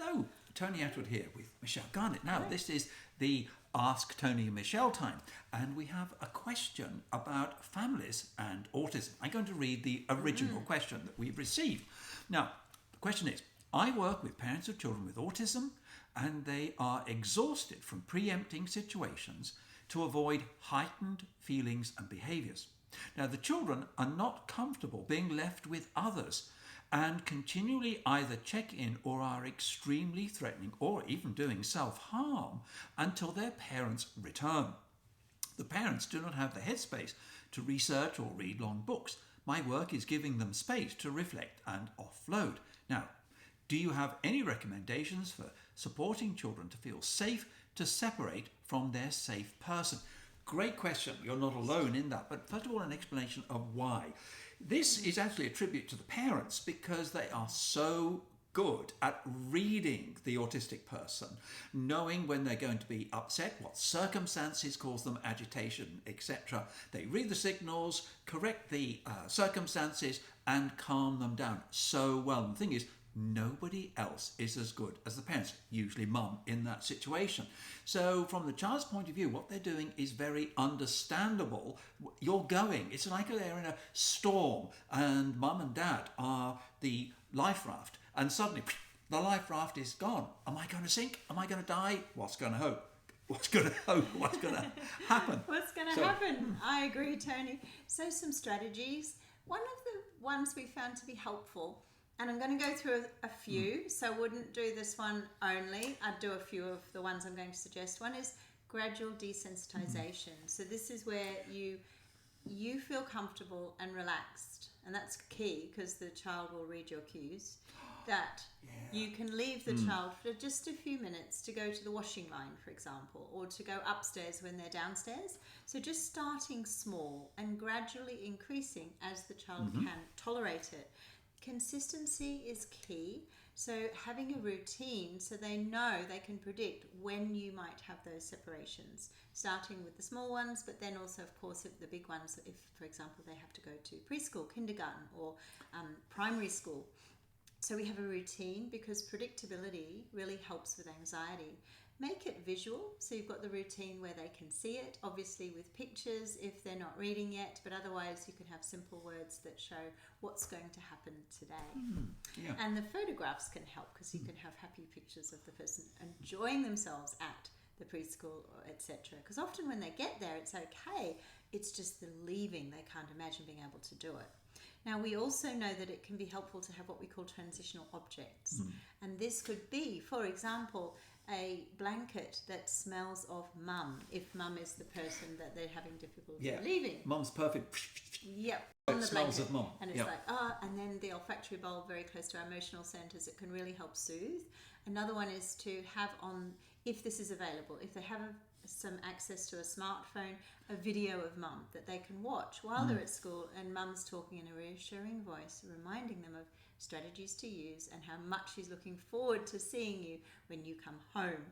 Hello, Tony Atwood here with Michelle Garnett. Now, this is the Ask Tony and Michelle time, and we have a question about families and autism. I'm going to read the original question that we've received. Now, the question is, I work with parents of children with autism, and they are exhausted from preempting situations to avoid heightened feelings and behaviours. Now, the children are not comfortable being left with others and continually either check in or are extremely threatening or even doing self-harm until their parents return. The parents do not have the headspace to research or read long books. My work is giving them space to reflect and offload. Now, do you have any recommendations for supporting children to feel safe to separate from their safe person? Great question. You're not alone in that. But first of all, an explanation of why. This is actually a tribute to the parents because they are so good at reading the autistic person, knowing when they're going to be upset, what circumstances cause them agitation, etc. They read the signals, correct the circumstances, and calm them down so well. And the thing is, nobody else is as good as the parents, usually mum, in that situation. So from the child's point of view, what they're doing is very understandable. You're going, it's like they're in a storm and mum and dad are the life raft, and suddenly the life raft is gone. Am I going to sink? Am I going to die? What's going to hope? What's going to hope? What's going to happen? What's going to happen? I agree, Tony. So some strategies. One of the ones we found to be helpful, and I'm going to go through a few, so I wouldn't do this one only. I'd do a few of the ones I'm going to suggest. One is gradual desensitization. So this is where you feel comfortable and relaxed, and that's key because the child will read your cues, that you can leave the child for just a few minutes to go to the washing line, for example, or to go upstairs when they're downstairs. So just starting small and gradually increasing as the child can tolerate it. Consistency is key. So having a routine so they know they can predict when you might have those separations, starting with the small ones, but then also, of course, if the big ones, if, for example, they have to go to preschool, kindergarten, or primary school. So we have a routine because predictability really helps with anxiety. Make it visual, so you've got the routine where they can see it, obviously with pictures if they're not reading yet, but otherwise you can have simple words that show what's going to happen today. And the photographs can help because you can have happy pictures of the person enjoying themselves at the preschool, etc. Because often when they get there, it's okay. It's just the leaving. They can't imagine being able to do it. Now, we also know that it can be helpful to have what we call transitional objects. And this could be, for example, a blanket that smells of mum, if mum is the person that they're having difficulty leaving. Mum's perfect. Yep. It smells of mum. And it's like, and then the olfactory bulb very close to our emotional centres, it can really help soothe. Another one is to have on, if this is available, if they have some access to a smartphone, a video of mum that they can watch while they're at school, and mum's talking in a reassuring voice, reminding them of strategies to use and how much she's looking forward to seeing you when you come home.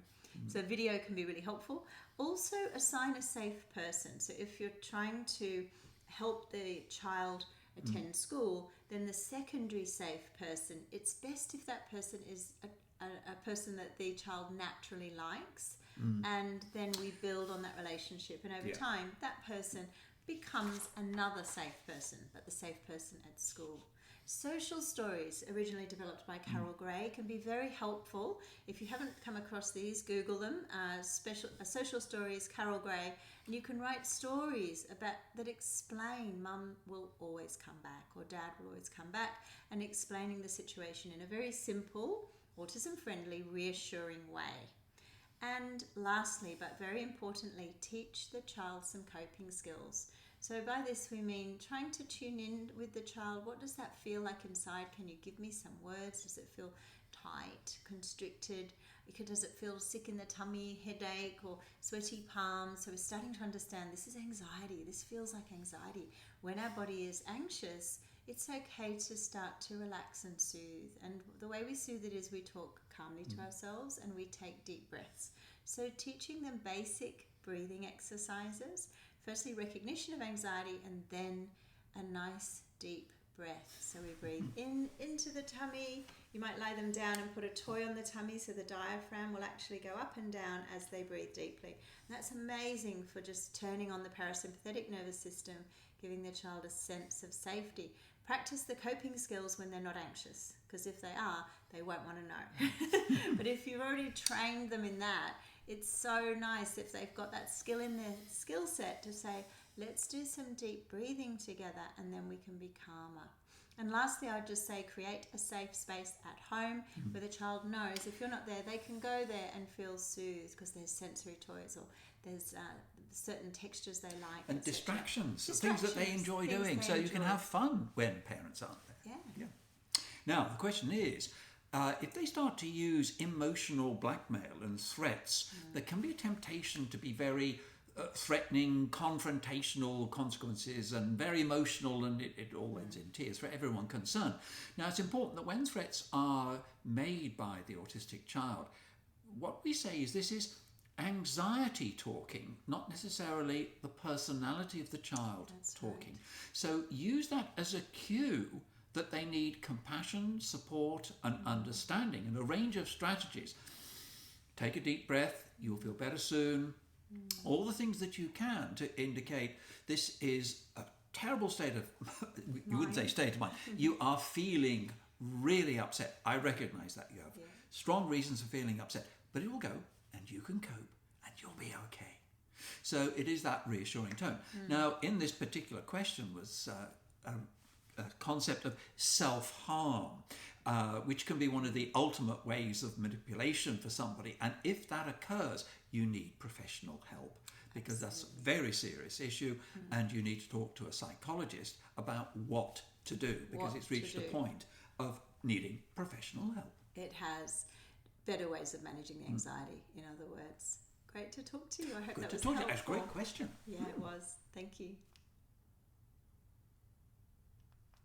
So video can be really helpful. Also, assign a safe person. So if you're trying to help the child attend school, then the secondary safe person, it's best if that person is a person that the child naturally likes, and then we build on that relationship, and over time that person becomes another safe person, but the safe person at school. Social stories, originally developed by Carol Gray, can be very helpful. If you haven't come across these, Google them. Social stories, Carol Gray, and you can write stories about that explain mum will always come back or dad will always come back, and explaining the situation in a very simple, autism-friendly, reassuring way. And lastly, but very importantly, teach the child some coping skills. So by this we mean trying to tune in with the child. What does that feel like inside? Can you give me some words? Does it feel tight, constricted? Does it feel sick in the tummy, headache, or sweaty palms? So we're starting to understand this is anxiety. This feels like anxiety. When our body is anxious, it's okay to start to relax and soothe. And the way we soothe it is we talk calmly to ourselves and we take deep breaths. So teaching them basic breathing exercises. Firstly, recognition of anxiety, and then a nice deep breath. So we breathe in into the tummy, You might lie them down and put a toy on the tummy so the diaphragm will actually go up and down as they breathe deeply. And that's amazing for just turning on the parasympathetic nervous system, giving the child a sense of safety. Practice the coping skills when they're not anxious, because if they are, they won't want to know. But if you've already trained them in that, it's so nice if they've got that skill in their skill set to say, let's do some deep breathing together and then we can be calmer. And lastly, I'd just say create a safe space at home where the child knows if you're not there, they can go there and feel soothed because there's sensory toys or there's certain textures they like. And etc. distractions, the things that they enjoy doing, so you can have fun when parents aren't there. Yeah. Now, the question is, if they start to use emotional blackmail and threats, there can be a temptation to be very threatening, confrontational consequences and very emotional, and it all ends in tears for everyone concerned. Now, it's important that when threats are made by the autistic child, what we say is this is anxiety talking, not necessarily the personality of the child talking. Right. So use that as a cue that they need compassion, support and understanding, and a range of strategies. Take a deep breath, you'll feel better soon. All the things that you can to indicate this is a terrible state of, you wouldn't say state of mind, you are feeling really upset. I recognise that you have strong reasons for feeling upset, but it will go and you can cope and you'll be okay. So it is that reassuring tone. Now, in this particular question was a concept of self-harm, which can be one of the ultimate ways of manipulation for somebody. And if that occurs, you need professional help, because that's a very serious issue, and you need to talk to a psychologist about what to do, because it's reached a point of needing professional help. It has better ways of managing the anxiety, in other words. Great to talk to you. I hope that was helpful. That's a great question. Yeah, it was. Thank you.